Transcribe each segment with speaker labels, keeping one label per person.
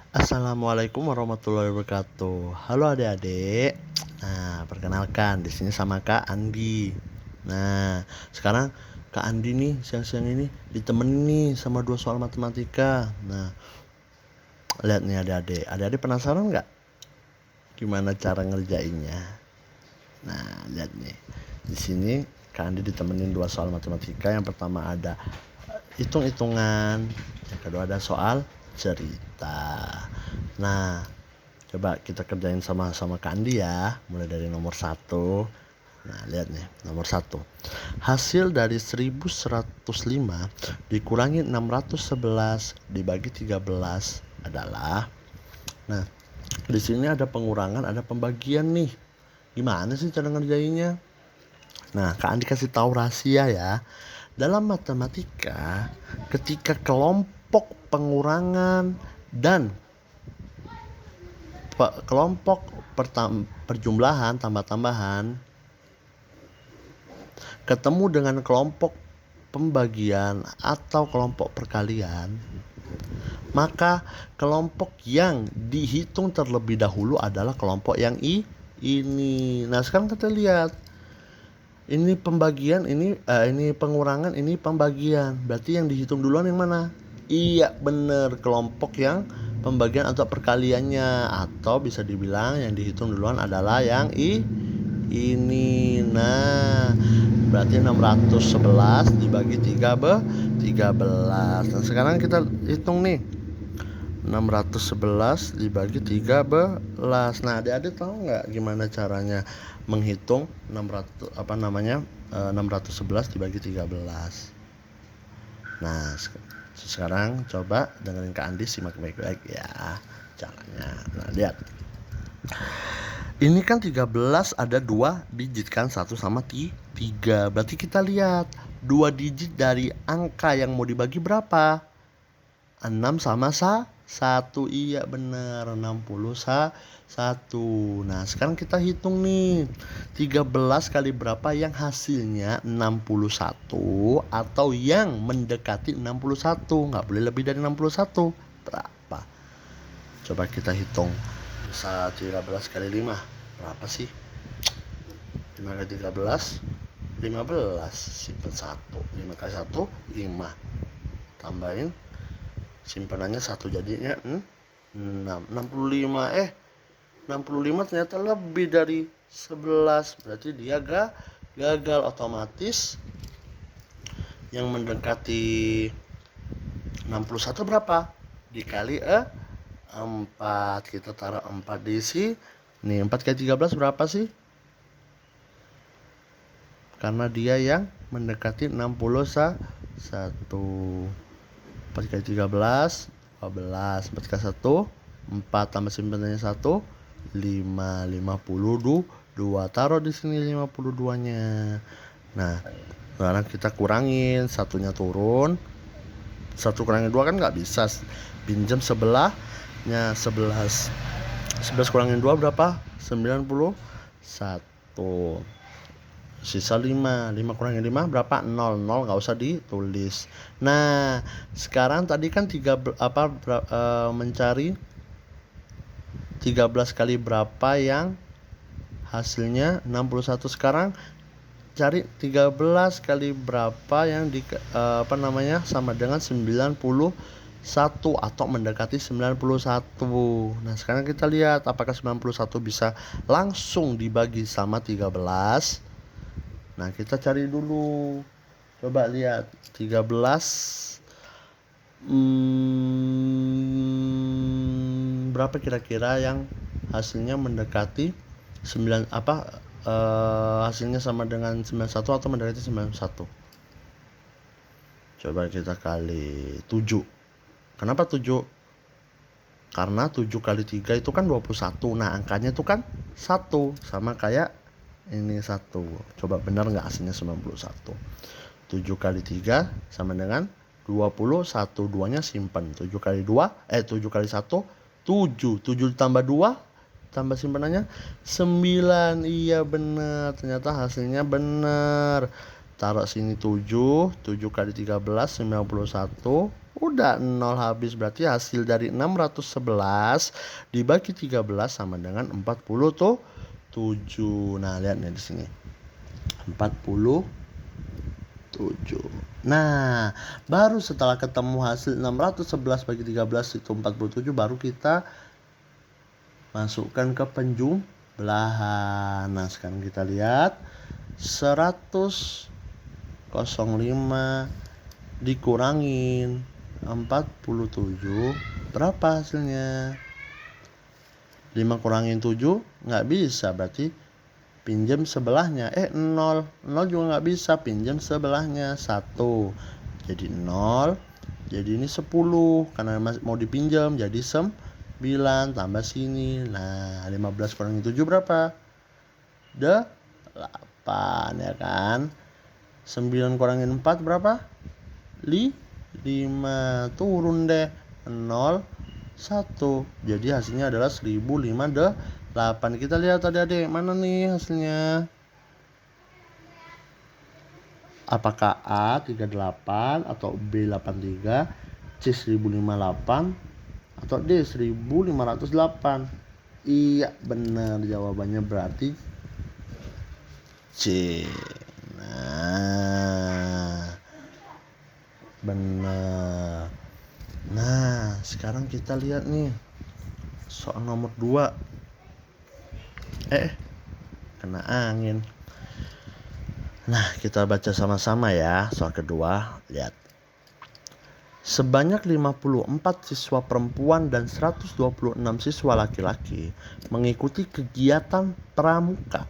Speaker 1: Assalamualaikum warahmatullahi wabarakatuh. Halo adik-adik. Nah, perkenalkan di sini sama Kak Andi. Nah, sekarang Kak Andi nih siang-siang ini ditemenin nih sama dua soal matematika. Nah, lihat nih adik-adik. Adik-adik penasaran nggak gimana cara ngerjainnya? Nah, lihat nih. Di sini Kak Andi ditemenin dua soal matematika. Yang pertama ada hitung-hitungan, yang kedua ada soal cerita. Nah, coba kita kerjain sama-sama Kak Andi ya. Mulai dari nomor 1. Nah, lihat nih, nomor 1. Hasil dari 1105 dikurangi 611 dibagi 13 adalah. Nah, di sini ada pengurangan, ada pembagian nih. Gimana sih cara ngerjainnya? Nah, Kak Andi kasih tahu rahasia ya. Dalam matematika, ketika kelompok pengurangan dan kelompok perjumlahan tambah-tambahan ketemu dengan kelompok pembagian atau kelompok perkalian, maka kelompok yang dihitung terlebih dahulu adalah kelompok yang ini. Nah, sekarang kita lihat. Ini pembagian, ini pengurangan, ini pembagian. Berarti yang dihitung duluan yang mana? Iya, bener, kelompok yang pembagian atau perkaliannya, atau bisa dibilang yang dihitung duluan adalah yang ini. Nah, berarti 611 dibagi 13. Nah, sekarang kita hitung nih. 611 dibagi 13. Nah, adik-adik tahu nggak gimana caranya menghitung 611 dibagi 13? Nah, sekarang coba dengerin Kak Andi, simak baik-baik ya caranya. Nah, lihat. Ini kan 13 ada 2 digit kan, 1 sama 3. Berarti kita lihat 2 digit dari angka yang mau dibagi berapa? 6 sama 1. Iya benar, 61. Nah, sekarang kita hitung nih. 13 kali berapa yang hasilnya 61 atau yang mendekati 61. Nggak boleh lebih dari 61. Berapa? Coba kita hitung. 13 kali 5 berapa sih? 5 kali 13 15. Simpen 1. 5 kali 1 5. Tambahin simpanannya 1 jadinya 65. 65 ternyata lebih dari 11. Berarti dia gagal. Otomatis yang mendekati 61 berapa? Dikali 4. Kita taruh 4 di sini. 4 kali 13 berapa sih? Karena dia yang mendekati 61. 4 kali 13 12. 4 kali 1 4, tambah simpanannya 1 5. 52. Taruh di sini 52-nya. Nah, sekarang kita kurangin, satunya turun. 1 kurangin 2 kan nggak bisa. Pinjam sebelahnya 11. 11 kurangin 2 berapa? 91. Sisa 5 kurangin 5 berapa? 0 nggak usah ditulis. Nah, sekarang tadi kan mencari 13 kali berapa yang hasilnya 61. Sekarang cari 13 kali berapa yang sama dengan 91 atau mendekati 91. Nah, sekarang kita lihat apakah 91 bisa langsung dibagi sama 13. Nah, kita cari dulu. Coba lihat 13 berapa kira-kira yang hasilnya mendekati 9 hasilnya sama dengan 91 atau mendekati 91. Coba kita kali 7. Kenapa 7? Karena 7 kali 3 itu kan 21. Nah, angkanya itu kan 1, sama kayak ini 1. Coba benar nggak hasilnya 91? 7 kali 3 sama dengan 21. 2-nya simpen. 7 kali 1 7. 7 ditambah 2 tambah simpanannya 9. Iya benar, ternyata hasilnya benar. taruh sini 7 kali 13 91. Udah 0 habis, berarti hasil dari 611 dibagi 13 sama dengan 47. Nah, lihat nih di sini. 47. Nah, baru setelah ketemu hasil 611 bagi 13 itu 47, baru kita masukkan ke penjumlahan. Nah, sekarang kita lihat 100,05 dikurangin 47, berapa hasilnya? 5 kurangin 7 nggak bisa, berarti pinjam sebelahnya. 0 juga nggak bisa, pinjam sebelahnya 1. Jadi 0, jadi ini 10 karena mau dipinjam, jadi 9 tambah sini. Nah, 15 kurangin 7 berapa? 8, ya kan? 9 kurangin 4 berapa? 5. Turun deh 0, 1. Jadi hasilnya adalah 1058. Kita lihat adik-adik, mana nih hasilnya? Apakah A 38 atau B 83, C 1058 atau D 1508? Iya, benar jawabannya, berarti C. Nah, benar. Nah, sekarang kita lihat nih soal nomor 2. Kena angin. Nah, kita baca sama-sama ya. Soal kedua, lihat. Sebanyak 54 siswa perempuan dan 126 siswa laki-laki mengikuti kegiatan pramuka.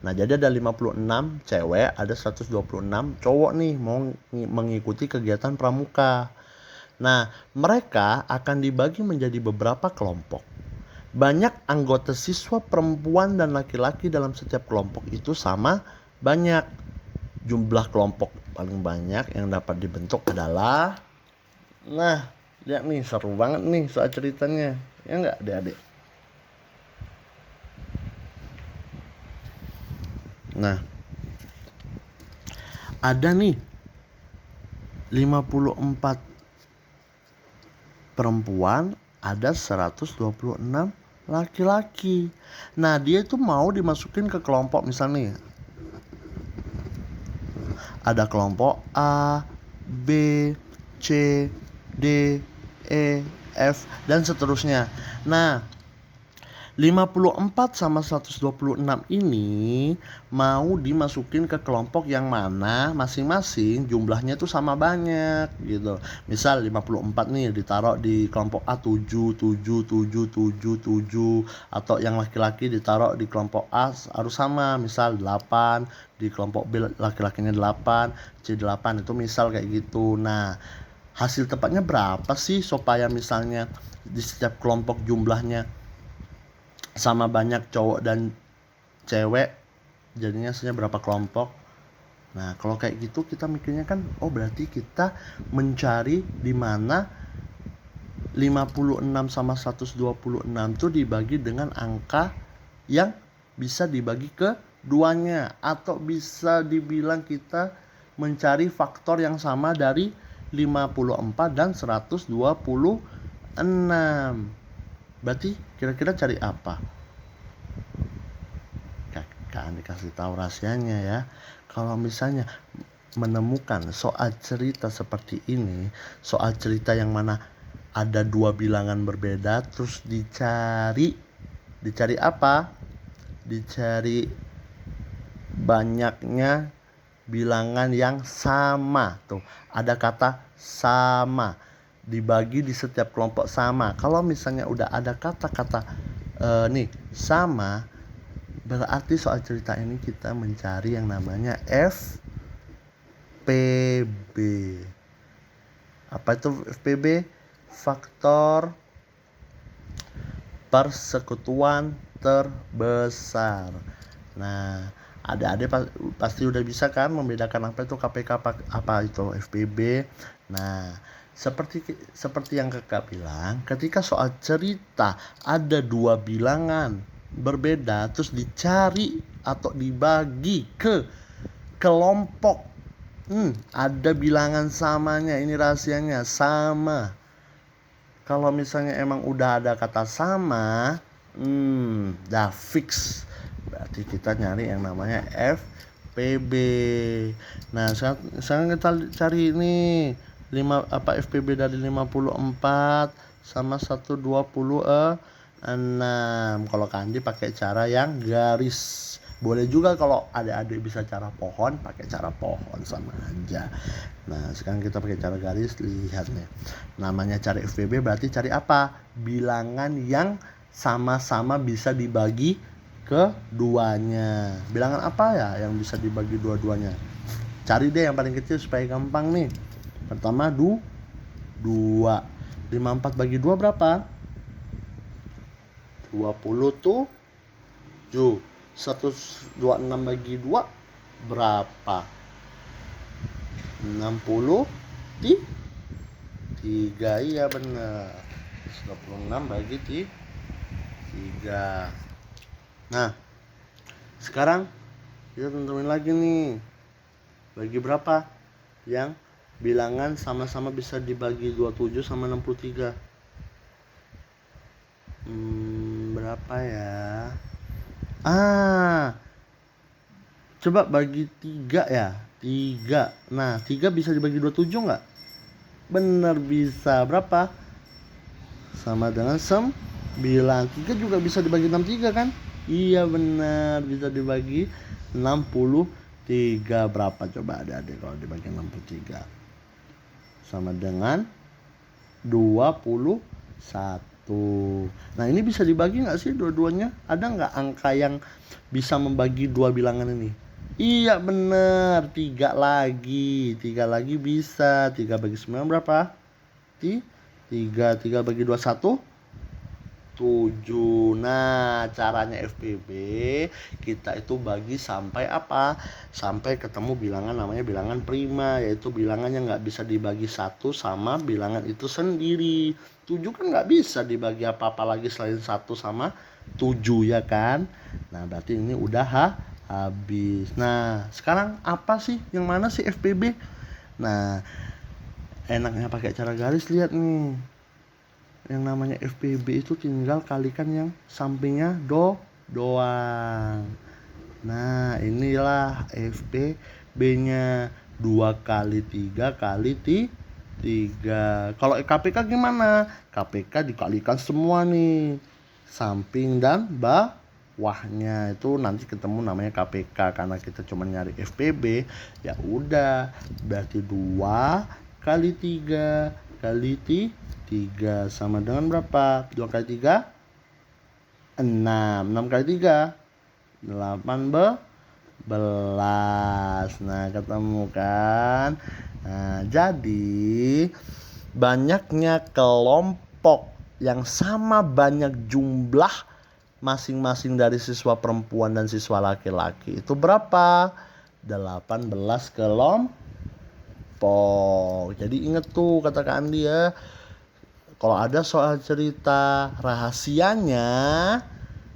Speaker 1: Nah, jadi ada 56 cewek, ada 126 cowok nih mau mengikuti kegiatan pramuka. Nah, mereka akan dibagi menjadi beberapa kelompok. Banyak anggota siswa perempuan dan laki-laki dalam setiap kelompok itu sama banyak. Jumlah kelompok paling banyak yang dapat dibentuk adalah, nah, lihat nih, seru banget nih soal ceritanya. Ya enggak, adik-adik? Nah, ada nih 54 perempuan, ada 126 laki-laki. Nah, dia itu mau dimasukin ke kelompok, misalnya ada kelompok A, B, C, D, E, F, dan seterusnya. Nah, 54 sama 126 ini mau dimasukin ke kelompok yang mana masing-masing jumlahnya tuh sama banyak gitu. Misal 54 nih ditaruh di kelompok A 7, 7, 7, 7, 7, atau yang laki-laki ditaruh di kelompok A harus sama, misal 8, di kelompok B laki-lakinya 8, C 8, itu misal kayak gitu. Nah, hasil tepatnya berapa sih supaya misalnya di setiap kelompok jumlahnya sama banyak cowok dan cewek, jadinya hasilnya berapa kelompok? Nah, kalau kayak gitu kita mikirnya kan, oh berarti kita mencari di mana 56 sama 126 tuh dibagi dengan angka yang bisa dibagi ke duanya, atau bisa dibilang kita mencari faktor yang sama dari 54 dan 126. Berarti kira-kira cari apa? Kakak dikasih tahu rahasianya ya. Kalau misalnya menemukan soal cerita seperti ini, soal cerita yang mana ada dua bilangan berbeda, terus dicari apa? Dicari banyaknya bilangan yang sama. Tuh, ada kata sama, dibagi di setiap kelompok sama. Kalau misalnya udah ada kata-kata nih sama, berarti soal cerita ini kita mencari yang namanya FPB. Apa itu FPB? Faktor persekutuan terbesar. Nah, adik-adik pasti udah bisa kan membedakan apa itu KPK, apa itu FPB. Nah, seperti yang kakak bilang, ketika soal cerita ada dua bilangan berbeda terus dicari atau dibagi ke kelompok. Ada bilangan samanya, ini rahasianya, sama. Kalau misalnya emang udah ada kata sama, dah fix. Berarti kita nyari yang namanya FPB. Nah, sekarang kita cari ini FPB dari 54 sama 126. Kalau Kandi pakai cara yang garis. Boleh juga kalau adik-adik bisa cara pohon, pakai cara pohon sama aja. Nah, sekarang kita pakai cara garis, lihat nih. Namanya cari FPB berarti cari apa? Bilangan yang sama-sama bisa dibagi keduanya. Bilangan apa ya yang bisa dibagi dua-duanya? Cari deh yang paling kecil supaya gampang nih. Pertama 2. 54 bagi 2 berapa? 27. 126 bagi 2 berapa? 63. Iya benar. 26 bagi 3. Nah, sekarang kita tentuin lagi nih. Bagi berapa yang bilangan sama-sama bisa dibagi 27 sama 63? Berapa ya? Coba bagi 3 ya. 3. Nah, 3 bisa dibagi 27 nggak? Bener bisa. Berapa? Sama dengan 9. 3 juga bisa dibagi 63 kan? Iya benar, bisa dibagi 63. Berapa coba adik-adik kalau dibagi 63? Sama dengan 21. Nah, ini bisa dibagi nggak sih dua-duanya? Ada nggak angka yang bisa membagi dua bilangan ini? Iya bener, 3 lagi. 3 lagi bisa. 3 bagi 9 berapa? 3 bagi 2 1? 7. Nah, caranya FPB kita itu bagi sampai apa? Sampai ketemu bilangan namanya bilangan prima, yaitu bilangan yang nggak bisa dibagi 1 sama bilangan itu sendiri. 7 kan nggak bisa dibagi apa-apa lagi selain 1 sama 7 ya kan? Nah, berarti ini udah habis. Nah, sekarang apa sih? Yang mana sih FPB? Nah, enaknya pakai cara garis, lihat nih. Yang namanya FPB itu tinggal kalikan yang sampingnya doang. Nah, inilah FPB-nya. 2 kali 3 kali 3. Kalau KPK gimana? KPK dikalikan semua nih, samping dan bawahnya. Itu nanti ketemu namanya KPK. Karena kita cuma nyari FPB, ya udah, berarti 2 kali 3 kali 3 sama dengan berapa? 2 kali 3 6. 6 kali 3 18. Nah, ketemu kan? Nah, jadi banyaknya kelompok yang sama banyak jumlah masing-masing dari siswa perempuan dan siswa laki-laki itu berapa? 18 kelompok. Jadi inget tuh kata Kak Andi ya. Kalau ada soal cerita rahasianya,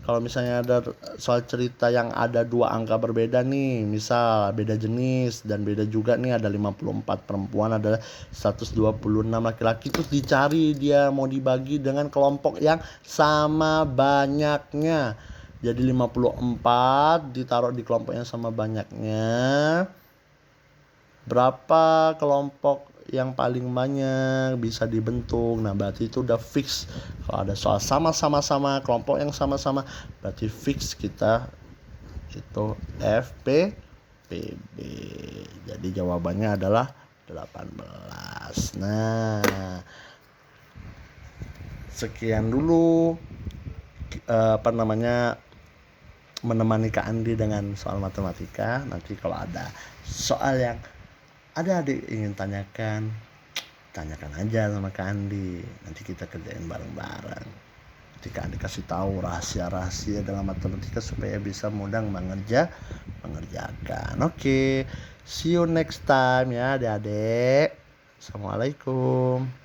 Speaker 1: kalau misalnya ada soal cerita yang ada 2 angka berbeda nih, misal beda jenis dan beda juga nih, ada 54 perempuan, ada 126 laki-laki, terus dicari dia mau dibagi dengan kelompok yang sama banyaknya. Jadi 54 ditaruh di kelompok yang sama banyaknya. Berapa kelompok yang paling banyak bisa dibentuk? Nah, berarti itu udah fix. Kalau ada soal sama-sama kelompok yang sama-sama, berarti fix kita itu FPB. Jadi jawabannya adalah 18. Nah, sekian dulu menemani Kak Andi dengan soal matematika. Nanti kalau ada soal yang adik ingin tanyakan aja sama Kak Andi. Nanti kita kerjain bareng-bareng. Nanti Kak Andi kasih tahu rahasia-rahasia dalam matematika supaya bisa mudah mengerjakan. Oke, see you next time ya adik-adik. Assalamualaikum.